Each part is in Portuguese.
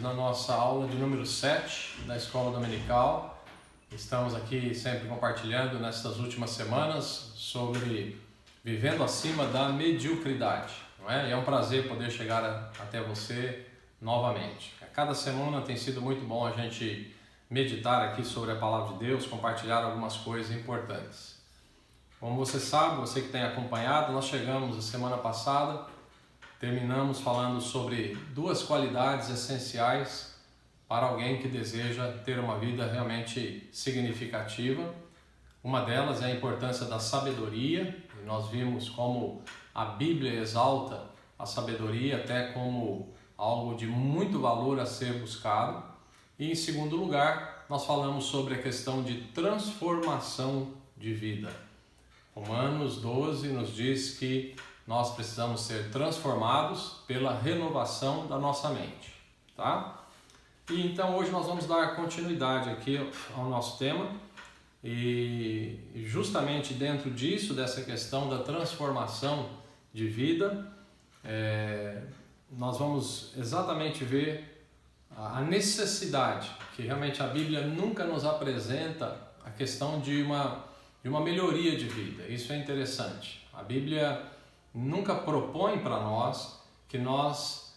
na nossa aula de número 7 da Escola Dominical. Estamos aqui sempre compartilhando nestas últimas semanas sobre vivendo acima da mediocridade, não é? E é um prazer poder chegar até você novamente. A cada semana tem sido muito bom a gente meditar aqui sobre a Palavra de Deus, compartilhar algumas coisas importantes. Como você sabe, você que tem acompanhado, nós chegamos a semana passada, terminamos falando sobre duas qualidades essenciais para alguém que deseja ter uma vida realmente significativa. Uma delas é a importância da sabedoria, e nós vimos como a Bíblia exalta a sabedoria até como algo de muito valor a ser buscado. E em segundo lugar, nós falamos sobre a questão de transformação de vida. Romanos 12 nos diz que nós precisamos ser transformados pela renovação da nossa mente, tá? E então hoje nós vamos dar continuidade aqui ao nosso tema e justamente dentro disso, dessa questão da transformação de vida, nós vamos exatamente ver a necessidade, que realmente a Bíblia nunca nos apresenta a questão de uma melhoria de vida. Isso é interessante. A Bíblia nunca propõe para nós que nós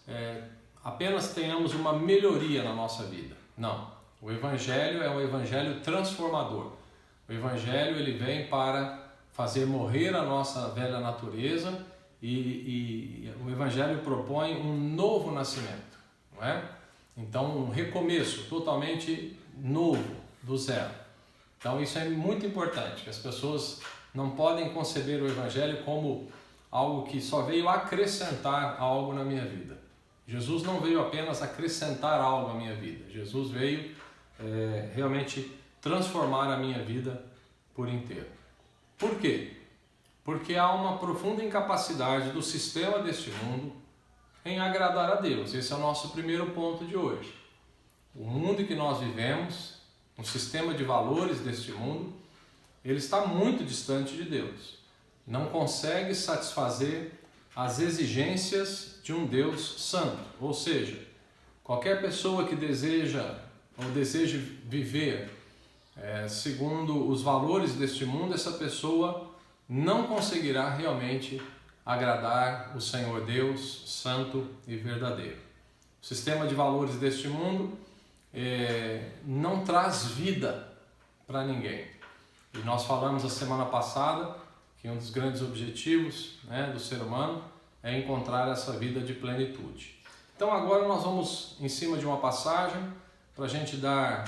apenas tenhamos uma melhoria na nossa vida. Não. O Evangelho é um Evangelho transformador. O Evangelho ele vem para fazer morrer a nossa velha natureza e o Evangelho propõe um novo nascimento, não é? Então, um recomeço totalmente novo, do zero. Então, isso é muito importante, que as pessoas não podem conceber o Evangelho como algo que só veio acrescentar algo na minha vida. Jesus não veio apenas acrescentar algo à minha vida. Jesus veio realmente transformar a minha vida por inteiro. Por quê? Porque há uma profunda incapacidade do sistema deste mundo em agradar a Deus. Esse é o nosso primeiro ponto de hoje. O mundo em que nós vivemos, o sistema de valores deste mundo, ele está muito distante de Deus. Não consegue satisfazer as exigências de um Deus santo. Ou seja, qualquer pessoa que deseja ou deseje viver segundo os valores deste mundo, essa pessoa não conseguirá realmente agradar o Senhor Deus santo e verdadeiro. O sistema de valores deste mundo não traz vida para ninguém. E nós falamos a semana passada que um dos grandes objetivos do ser humano é encontrar essa vida de plenitude. Então agora nós vamos em cima de uma passagem para a gente dar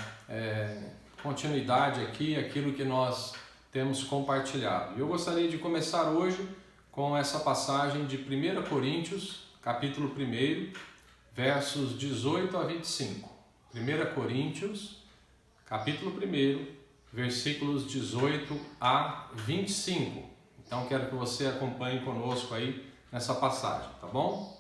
continuidade aqui àquilo que nós temos compartilhado. E eu gostaria de começar hoje com essa passagem de 1 Coríntios, capítulo 1, versos 18 a 25. 1 Coríntios, capítulo 1, versículos 18 a 25. Então quero que você acompanhe conosco aí nessa passagem, tá bom?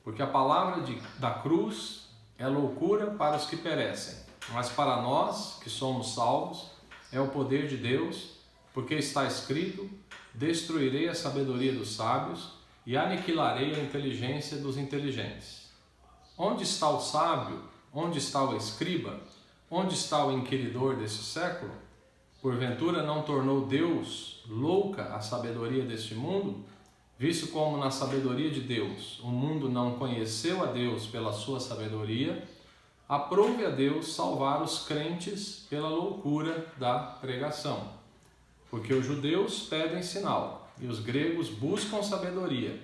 Porque a palavra da cruz é loucura para os que perecem, mas para nós que somos salvos é o poder de Deus, porque está escrito: destruirei a sabedoria dos sábios e aniquilarei a inteligência dos inteligentes. Onde está o sábio? Onde está o escriba? Onde está o inquiridor desse século? Porventura não tornou Deus louca a sabedoria deste mundo? Visto como na sabedoria de Deus o mundo não conheceu a Deus pela sua sabedoria, aprove a Deus salvar os crentes pela loucura da pregação. Porque os judeus pedem sinal e os gregos buscam sabedoria,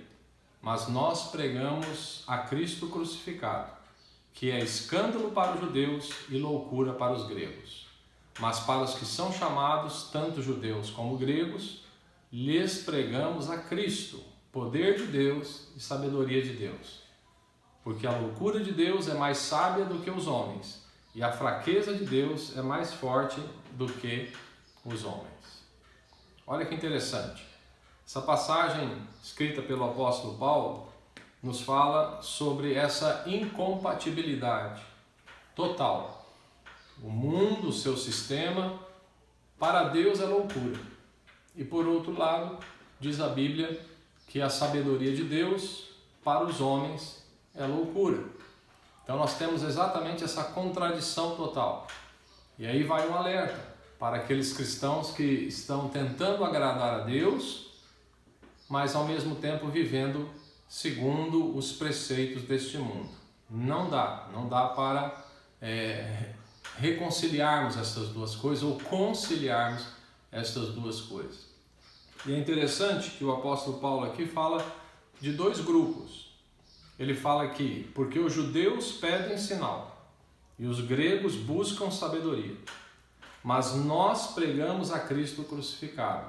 mas nós pregamos a Cristo crucificado, que é escândalo para os judeus e loucura para os gregos. Mas para os que são chamados, tanto judeus como gregos, lhes pregamos a Cristo, poder de Deus e sabedoria de Deus. Porque a loucura de Deus é mais sábia do que os homens, e a fraqueza de Deus é mais forte do que os homens. Olha que interessante. Essa passagem escrita pelo apóstolo Paulo nos fala sobre essa incompatibilidade total. O mundo, o seu sistema, para Deus é loucura. E por outro lado, diz a Bíblia que a sabedoria de Deus para os homens é loucura. Então nós temos exatamente essa contradição total. E aí vai um alerta para aqueles cristãos que estão tentando agradar a Deus, mas ao mesmo tempo vivendo segundo os preceitos deste mundo. Não dá para reconciliarmos essas duas coisas ou conciliarmos essas duas coisas. E é interessante que o apóstolo Paulo aqui fala de dois grupos. Ele fala aqui, porque os judeus pedem sinal e os gregos buscam sabedoria, mas nós pregamos a Cristo crucificado,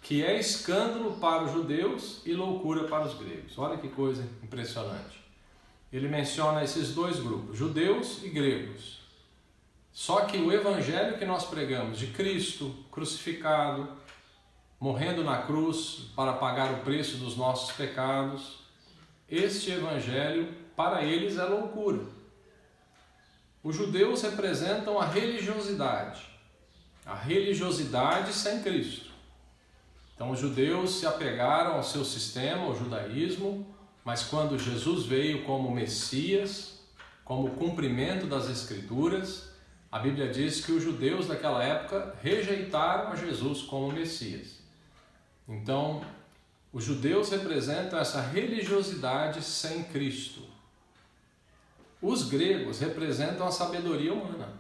que é escândalo para os judeus e loucura para os gregos. Olha que coisa impressionante. Ele menciona esses dois grupos, judeus e gregos. Só que o evangelho que nós pregamos de Cristo crucificado, morrendo na cruz para pagar o preço dos nossos pecados, este evangelho para eles é loucura. Os judeus representam a religiosidade sem Cristo. Então os judeus se apegaram ao seu sistema, ao judaísmo, mas quando Jesus veio como Messias, como cumprimento das Escrituras, a Bíblia diz que os judeus daquela época rejeitaram a Jesus como Messias. Então, os judeus representam essa religiosidade sem Cristo. Os gregos representam a sabedoria humana.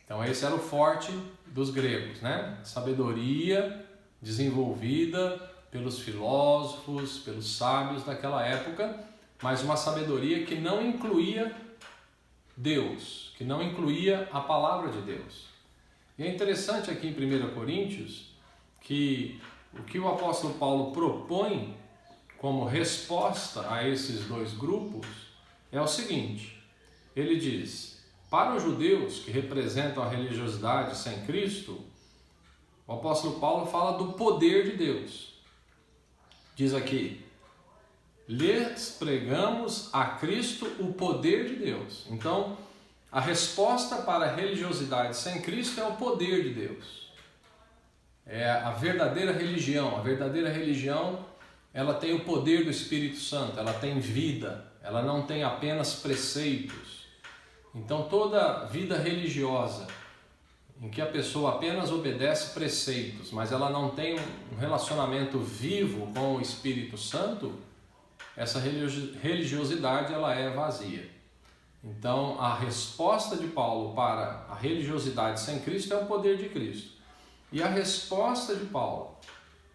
Então, esse era o forte dos gregos, né? Sabedoria desenvolvida pelos filósofos, pelos sábios daquela época, mas uma sabedoria que não incluía Deus, que não incluía a palavra de Deus. E é interessante aqui em 1 Coríntios que o que o apóstolo Paulo propõe como resposta a esses dois grupos é o seguinte: ele diz, para os judeus que representam a religiosidade sem Cristo, o apóstolo Paulo fala do poder de Deus. Diz aqui, lhes pregamos a Cristo o poder de Deus. Então, a resposta para a religiosidade sem Cristo é o poder de Deus. É a verdadeira religião. A verdadeira religião, ela tem o poder do Espírito Santo, ela tem vida, ela não tem apenas preceitos. Então toda vida religiosa, em que a pessoa apenas obedece preceitos, mas ela não tem um relacionamento vivo com o Espírito Santo, essa religiosidade ela é vazia. Então a resposta de Paulo para a religiosidade sem Cristo é o poder de Cristo. E a resposta de Paulo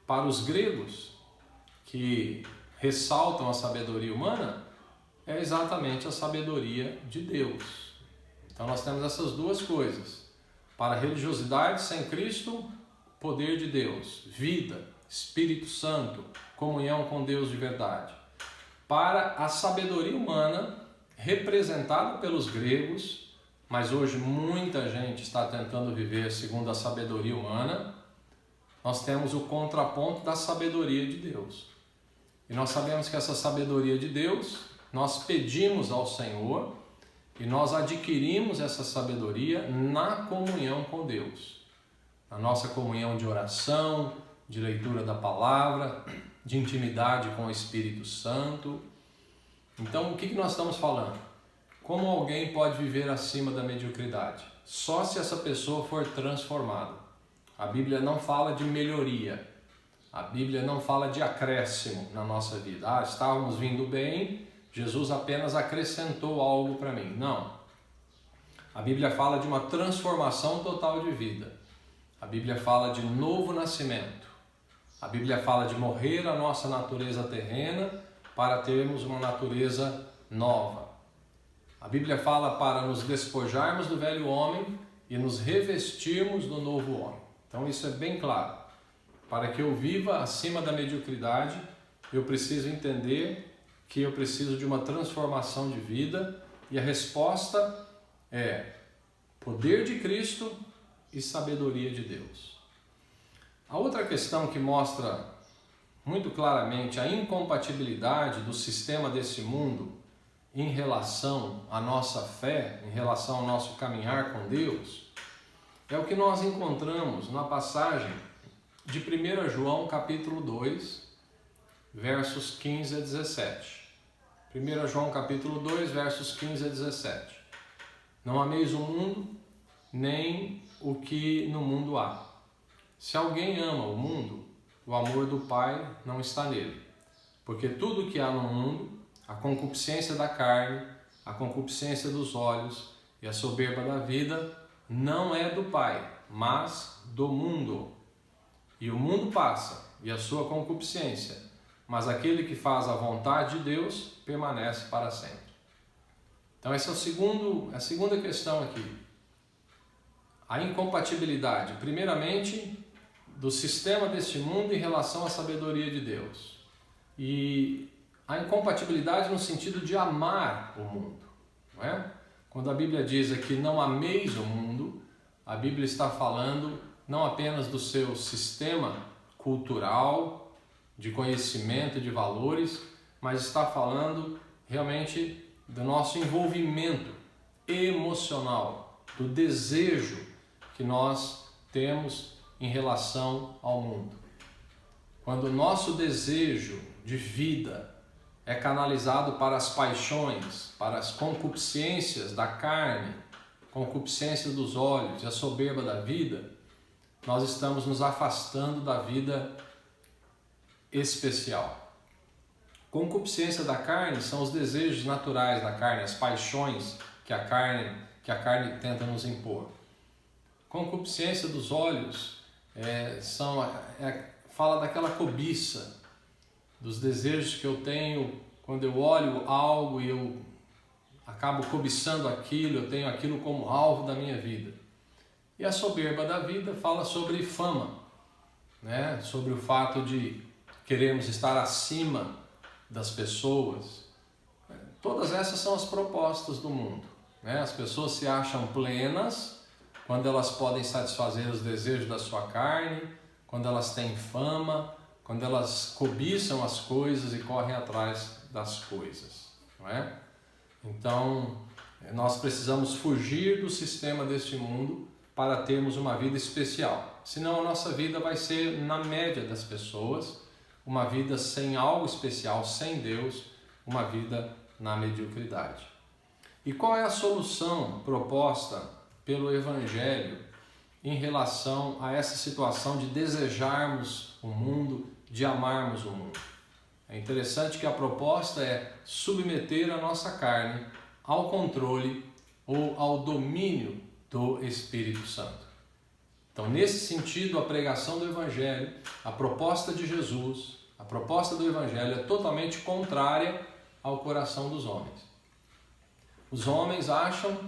para os gregos, que ressaltam a sabedoria humana, é exatamente a sabedoria de Deus. Então nós temos essas duas coisas. Para a religiosidade sem Cristo, poder de Deus, vida, Espírito Santo, comunhão com Deus de verdade. Para a sabedoria humana, representada pelos gregos, mas hoje muita gente está tentando viver segundo a sabedoria humana, nós temos o contraponto da sabedoria de Deus. E nós sabemos que essa sabedoria de Deus, nós pedimos ao Senhor e nós adquirimos essa sabedoria na comunhão com Deus. Na nossa comunhão de oração, de leitura da palavra, de intimidade com o Espírito Santo. Então, o que nós estamos falando? Como alguém pode viver acima da mediocridade? Só se essa pessoa for transformada. A Bíblia não fala de melhoria. A Bíblia não fala de acréscimo na nossa vida. Estávamos vindo bem, Jesus apenas acrescentou algo para mim. Não. A Bíblia fala de uma transformação total de vida. A Bíblia fala de novo nascimento. A Bíblia fala de morrer a nossa natureza terrena para termos uma natureza nova. A Bíblia fala para nos despojarmos do velho homem e nos revestirmos do novo homem. Então isso é bem claro. Para que eu viva acima da mediocridade, eu preciso entender que eu preciso de uma transformação de vida, e a resposta é poder de Cristo e sabedoria de Deus. A outra questão que mostra muito claramente a incompatibilidade do sistema desse mundo em relação à nossa fé, em relação ao nosso caminhar com Deus, é o que nós encontramos na passagem de 1 João capítulo 2, versos 15 a 17. 1 João capítulo 2, versos 15 a 17. Não ameis o mundo, nem o que no mundo há. Se alguém ama o mundo, o amor do Pai não está nele. Porque tudo o que há no mundo, a concupiscência da carne, a concupiscência dos olhos e a soberba da vida, não é do Pai, mas do mundo. E o mundo passa, e a sua concupiscência, mas aquele que faz a vontade de Deus permanece para sempre. Então essa é a segunda questão aqui. A incompatibilidade, primeiramente, do sistema deste mundo em relação à sabedoria de Deus. E a incompatibilidade no sentido de amar o mundo, não é? Quando a Bíblia diz aqui, não ameis o mundo, a Bíblia está falando não apenas do seu sistema cultural, de conhecimento, de valores, mas está falando realmente do nosso envolvimento emocional, do desejo que nós temos em relação ao mundo. Quando o nosso desejo de vida é canalizado para as paixões, para as concupiscências da carne, concupiscências dos olhos e a soberba da vida, nós estamos nos afastando da vida especial. Concupiscência da carne são os desejos naturais da carne, as paixões que a carne tenta nos impor. Concupiscência dos olhos fala daquela cobiça, dos desejos que eu tenho quando eu olho algo e eu acabo cobiçando aquilo, eu tenho aquilo como alvo da minha vida. E a soberba da vida fala sobre fama, né? Sobre o fato de queremos estar acima das pessoas. Todas essas são as propostas do mundo, né? As pessoas se acham plenas quando elas podem satisfazer os desejos da sua carne, quando elas têm fama, quando elas cobiçam as coisas e correm atrás das coisas, não é? Então, nós precisamos fugir do sistema deste mundo para termos uma vida especial. Senão a nossa vida vai ser na média das pessoas, uma vida sem algo especial, sem Deus, uma vida na mediocridade. E qual é a solução proposta pelo Evangelho em relação a essa situação de desejarmos o mundo, de amarmos o mundo? É interessante que a proposta é submeter a nossa carne ao controle ou ao domínio do Espírito Santo. Então, nesse sentido, a pregação do Evangelho, a proposta de Jesus, a proposta do Evangelho é totalmente contrária ao coração dos homens. Os homens acham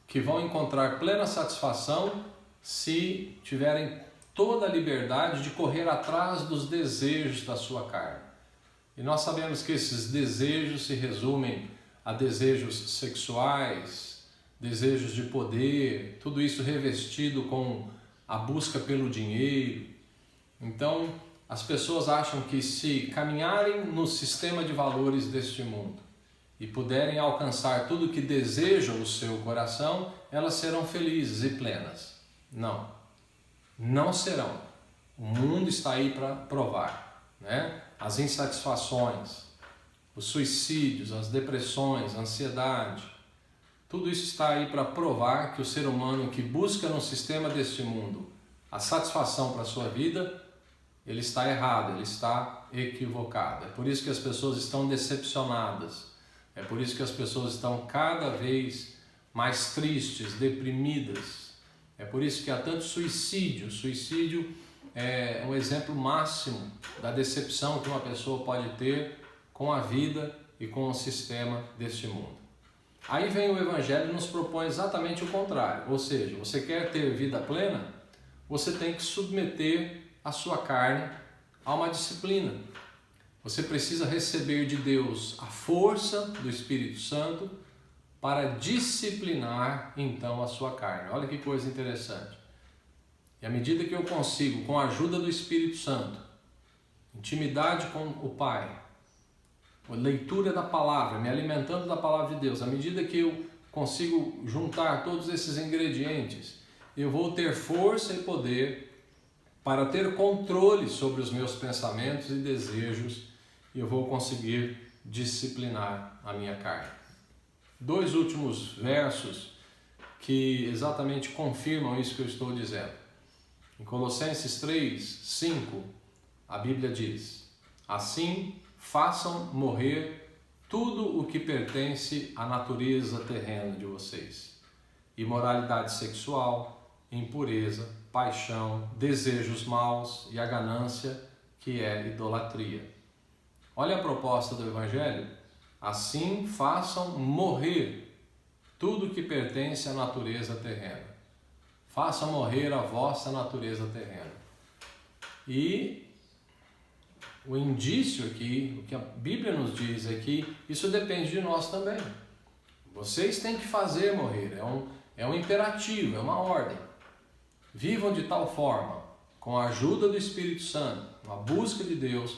que vão encontrar plena satisfação se tiverem toda a liberdade de correr atrás dos desejos da sua carne. E nós sabemos que esses desejos se resumem a desejos sexuais, desejos de poder, tudo isso revestido com a busca pelo dinheiro. Então, as pessoas acham que se caminharem no sistema de valores deste mundo e puderem alcançar tudo o que deseja o seu coração, elas serão felizes e plenas. Não, não serão. O mundo está aí para provar, né? As insatisfações, os suicídios, as depressões, a ansiedade, tudo isso está aí para provar que o ser humano que busca no sistema deste mundo a satisfação para a sua vida, ele está errado, ele está equivocado. É por isso que as pessoas estão decepcionadas, é por isso que as pessoas estão cada vez mais tristes, deprimidas, é por isso que há tanto suicídio. O suicídio é um exemplo máximo da decepção que uma pessoa pode ter com a vida e com o sistema deste mundo. Aí vem o Evangelho e nos propõe exatamente o contrário, ou seja, você quer ter vida plena, você tem que submeter a sua carne a uma disciplina. Você precisa receber de Deus a força do Espírito Santo para disciplinar então a sua carne. Olha que coisa interessante. E à medida que eu consigo, com a ajuda do Espírito Santo, intimidade com o Pai, a leitura da palavra, me alimentando da palavra de Deus, à medida que eu consigo juntar todos esses ingredientes, eu vou ter força e poder para ter controle sobre os meus pensamentos e desejos, e eu vou conseguir disciplinar a minha carne. 2 últimos versos que exatamente confirmam isso que eu estou dizendo. Em Colossenses 3, 5, a Bíblia diz: assim façam morrer tudo o que pertence à natureza terrena de vocês: imoralidade sexual, impureza, paixão, desejos maus e a ganância, que é idolatria. Olha a proposta do Evangelho: assim façam morrer tudo que pertence à natureza terrena. Façam morrer a vossa natureza terrena. E o indício aqui, o que a Bíblia nos diz é que isso depende de nós também. Vocês têm que fazer morrer, é um imperativo, é uma ordem. Vivam de tal forma, com a ajuda do Espírito Santo, com a busca de Deus,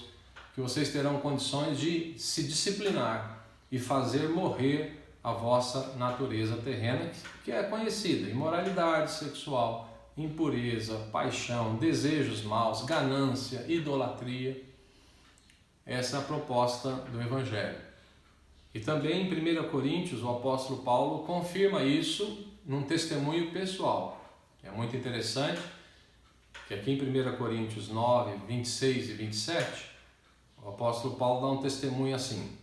que vocês terão condições de se disciplinar e fazer morrer a vossa natureza terrena, que é conhecida: imoralidade sexual, impureza, paixão, desejos maus, ganância, idolatria. Essa é a proposta do Evangelho. E também em 1 Coríntios, o apóstolo Paulo confirma isso num testemunho pessoal. É muito interessante que aqui em 1 Coríntios 9, 26 e 27, o apóstolo Paulo dá um testemunho assim: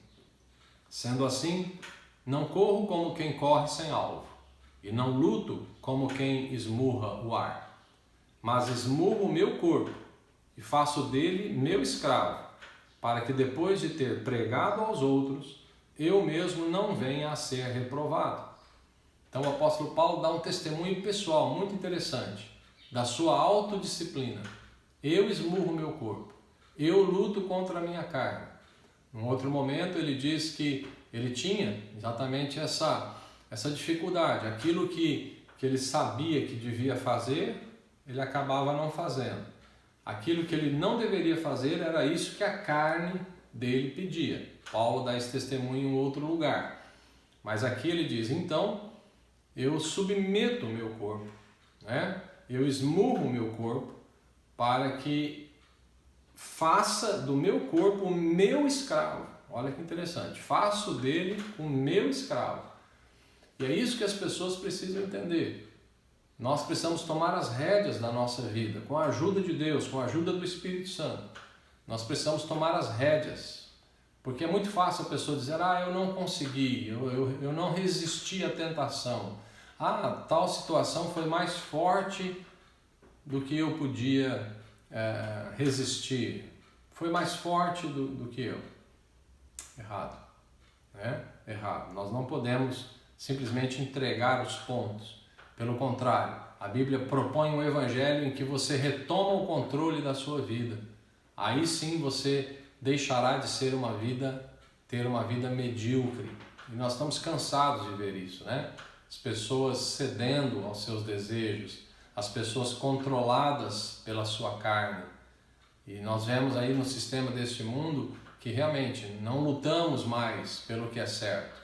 sendo assim, não corro como quem corre sem alvo, e não luto como quem esmurra o ar, mas esmurro o meu corpo e faço dele meu escravo, para que depois de ter pregado aos outros, eu mesmo não venha a ser reprovado. Então o apóstolo Paulo dá um testemunho pessoal muito interessante da sua autodisciplina. Eu esmurro meu corpo, eu luto contra a minha carne. Em outro momento ele diz que ele tinha exatamente essa dificuldade. Aquilo que ele sabia que devia fazer, ele acabava não fazendo. Aquilo que ele não deveria fazer era isso que a carne dele pedia. Paulo dá esse testemunho em outro lugar. Mas aqui ele diz: então eu submeto o meu corpo, né? Eu esmurro o meu corpo para que faça do meu corpo o meu escravo. Olha que interessante. Faço dele o meu escravo. E é isso que as pessoas precisam entender. Nós precisamos tomar as rédeas da nossa vida, com a ajuda de Deus, com a ajuda do Espírito Santo. Nós precisamos tomar as rédeas. Porque é muito fácil a pessoa dizer: eu não consegui, eu não resisti à tentação. Tal situação foi mais forte do que eu podia resistir. Foi mais forte do que eu. Errado, né? Errado. Nós não podemos simplesmente entregar os pontos. Pelo contrário, a Bíblia propõe um evangelho em que você retoma o controle da sua vida. Aí sim você deixará de ter uma vida medíocre. E nós estamos cansados de ver isso, né? As pessoas cedendo aos seus desejos, as pessoas controladas pela sua carne. E nós vemos aí no sistema deste mundo que realmente não lutamos mais pelo que é certo.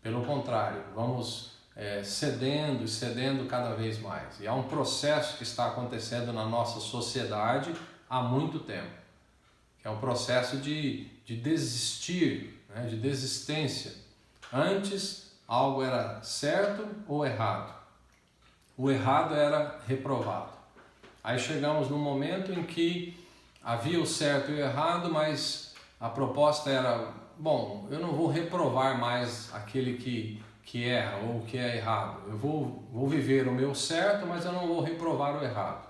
Pelo contrário, vamos cedendo e cedendo cada vez mais. E há um processo que está acontecendo na nossa sociedade há muito tempo, que é um processo de desistir, né? De desistência. Antes, algo era certo ou errado. O errado era reprovado. Aí chegamos num momento em que havia o certo e o errado, mas a proposta era: bom, eu não vou reprovar mais aquele que erra ou que é errado. Eu vou viver o meu certo, mas eu não vou reprovar o errado.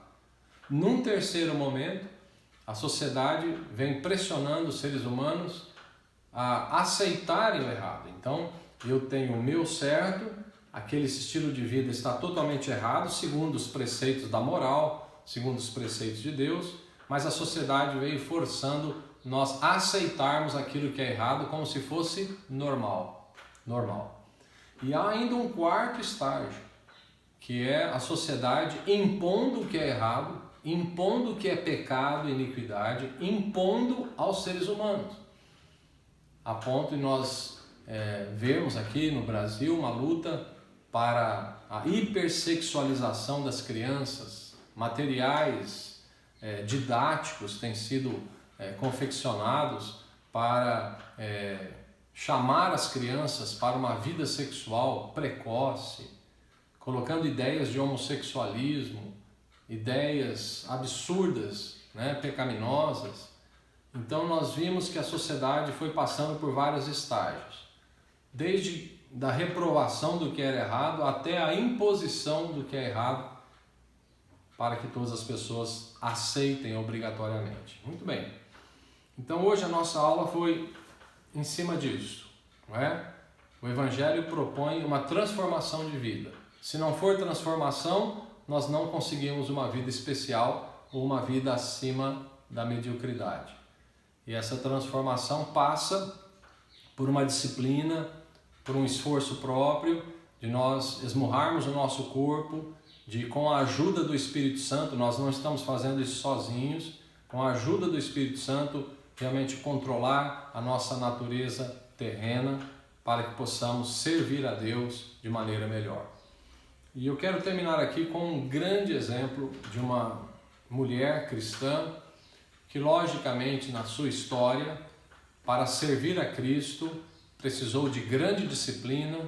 Num terceiro momento, a sociedade vem pressionando os seres humanos a aceitarem o errado. Então, eu tenho o meu certo, aquele estilo de vida está totalmente errado, segundo os preceitos da moral, segundo os preceitos de Deus, mas a sociedade veio forçando nós a aceitarmos aquilo que é errado como se fosse normal. E há ainda um quarto estágio, que é a sociedade impondo o que é errado, impondo o que é pecado e iniquidade, impondo aos seres humanos. A ponto de nós vermos aqui no Brasil uma luta para a hipersexualização das crianças. Materiais didáticos têm sido confeccionados para chamar as crianças para uma vida sexual precoce, colocando ideias de homossexualismo, ideias absurdas, pecaminosas. Então nós vimos que a sociedade foi passando por vários estágios, desde da reprovação do que era errado até a imposição do que é errado, para que todas as pessoas aceitem obrigatoriamente. Muito bem. Então hoje a nossa aula foi em cima disso, não é? O Evangelho propõe uma transformação de vida. Se não for transformação, nós não conseguimos uma vida especial ou uma vida acima da mediocridade. E essa transformação passa por uma disciplina, por um esforço próprio, de nós esmurrarmos o nosso corpo, de com a ajuda do Espírito Santo, nós não estamos fazendo isso sozinhos, com a ajuda do Espírito Santo, realmente controlar a nossa natureza terrena, para que possamos servir a Deus de maneira melhor. E eu quero terminar aqui com um grande exemplo de uma mulher cristã que, logicamente, na sua história, para servir a Cristo, precisou de grande disciplina,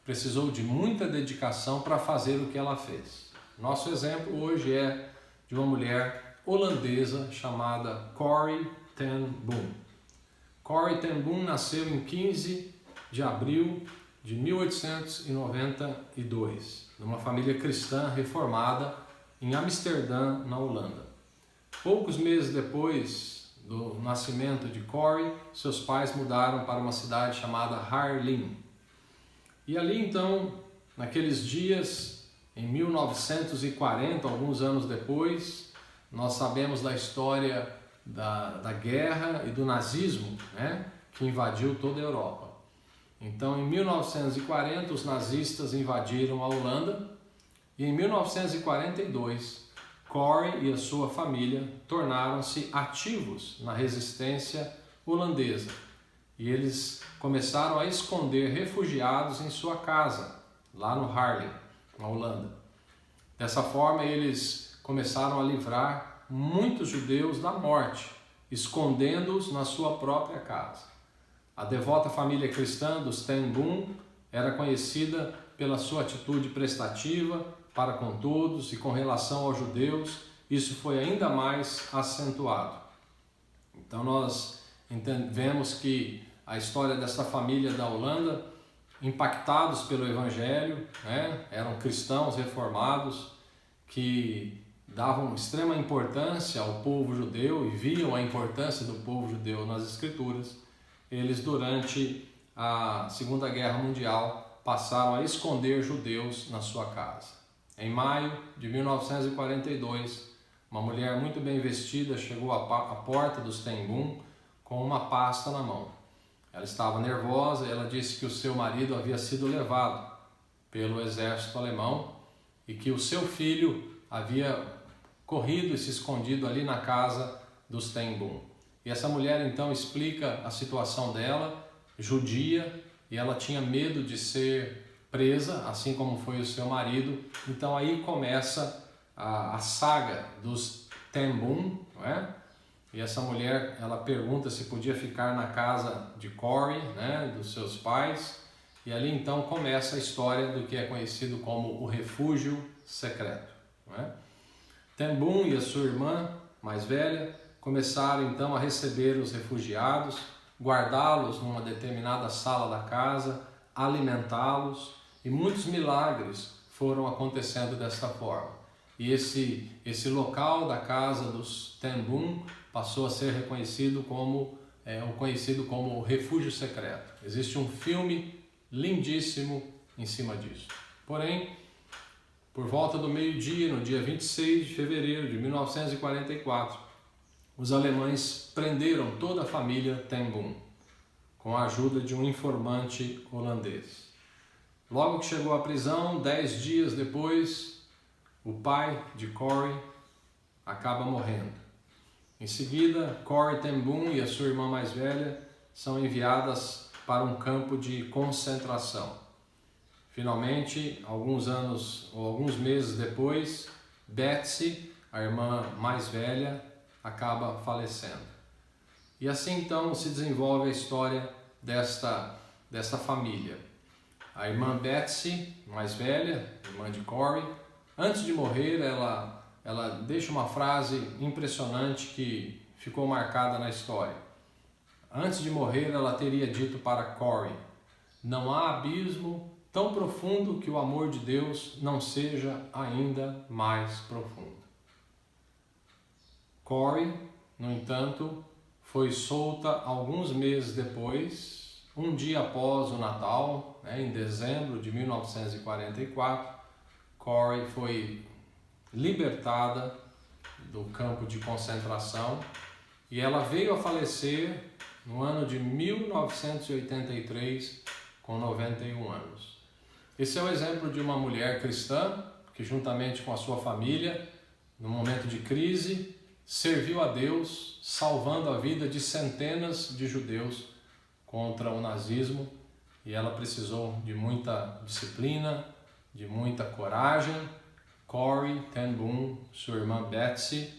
precisou de muita dedicação para fazer o que ela fez. Nosso exemplo hoje é de uma mulher holandesa chamada Corrie ten Boom. Corrie ten Boom nasceu em 15 de abril de 1892, numa família cristã reformada em Amsterdã, na Holanda. Poucos meses depois do nascimento de Corrie, seus pais mudaram para uma cidade chamada Haarlem. E ali então, naqueles dias, em 1940, alguns anos depois, nós sabemos da história da guerra e do nazismo, que invadiu toda a Europa. Então, em 1940, os nazistas invadiram a Holanda e em 1942, Corrie e a sua família tornaram-se ativos na resistência holandesa e eles começaram a esconder refugiados em sua casa, lá no Haarlem, na Holanda. Dessa forma, eles começaram a livrar muitos judeus da morte, escondendo-os na sua própria casa. A devota família cristã dos ten Boom era conhecida pela sua atitude prestativa para com todos e com relação aos judeus, isso foi ainda mais acentuado. Então nós vemos que a história dessa família da Holanda, impactados pelo Evangelho, eram cristãos reformados que davam extrema importância ao povo judeu e viam a importância do povo judeu nas Escrituras. Eles, durante a Segunda Guerra Mundial, passaram a esconder judeus na sua casa. Em maio de 1942, uma mulher muito bem vestida chegou à porta dos ten Boom com uma pasta na mão. Ela estava nervosa e ela disse que o seu marido havia sido levado pelo exército alemão e que o seu filho havia corrido e se escondido ali na casa dos ten Boom. E essa mulher então explica a situação dela, judia, e ela tinha medo de ser presa, assim como foi o seu marido. Então aí começa a saga dos ten Boom, não é? E essa mulher, ela pergunta se podia ficar na casa de Corrie, dos seus pais, e ali então começa a história do que é conhecido como o refúgio secreto, não é? Ten Boom e a sua irmã mais velha começaram então a receber os refugiados, guardá-los numa determinada sala da casa, alimentá-los, e muitos milagres foram acontecendo desta forma. E esse local da casa dos ten Boom passou a ser reconhecido como o refúgio secreto. Existe um filme lindíssimo em cima disso. Porém, por volta do meio-dia, no dia 26 de fevereiro de 1944, os alemães prenderam toda a família ten Boom, com a ajuda de um informante holandês. Logo que chegou à prisão, 10 dias depois, o pai de Corrie acaba morrendo. Em seguida, Corrie ten Boom e a sua irmã mais velha são enviadas para um campo de concentração. Finalmente, alguns meses depois, Betsy, a irmã mais velha, acaba falecendo. E assim então se desenvolve a história desta dessa família. A irmã Betsy, mais velha, irmã de Corey, antes de morrer, ela deixa uma frase impressionante que ficou marcada na história. Antes de morrer, ela teria dito para Corey: não há abismo tão profundo que o amor de Deus não seja ainda mais profundo. Corey, no entanto, foi solta alguns meses depois, um dia após o Natal, em dezembro de 1944. Corey foi libertada do campo de concentração e ela veio a falecer no ano de 1983, com 91 anos. Esse é o exemplo de uma mulher cristã que, juntamente com a sua família, no momento de crise, serviu a Deus, salvando a vida de centenas de judeus contra o nazismo, e ela precisou de muita disciplina, de muita coragem. Corey ten Boom, sua irmã Betsy,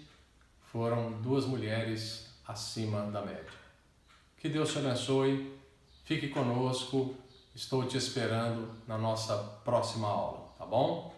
foram duas mulheres acima da média. Que Deus te abençoe, fique conosco, estou te esperando na nossa próxima aula, tá bom?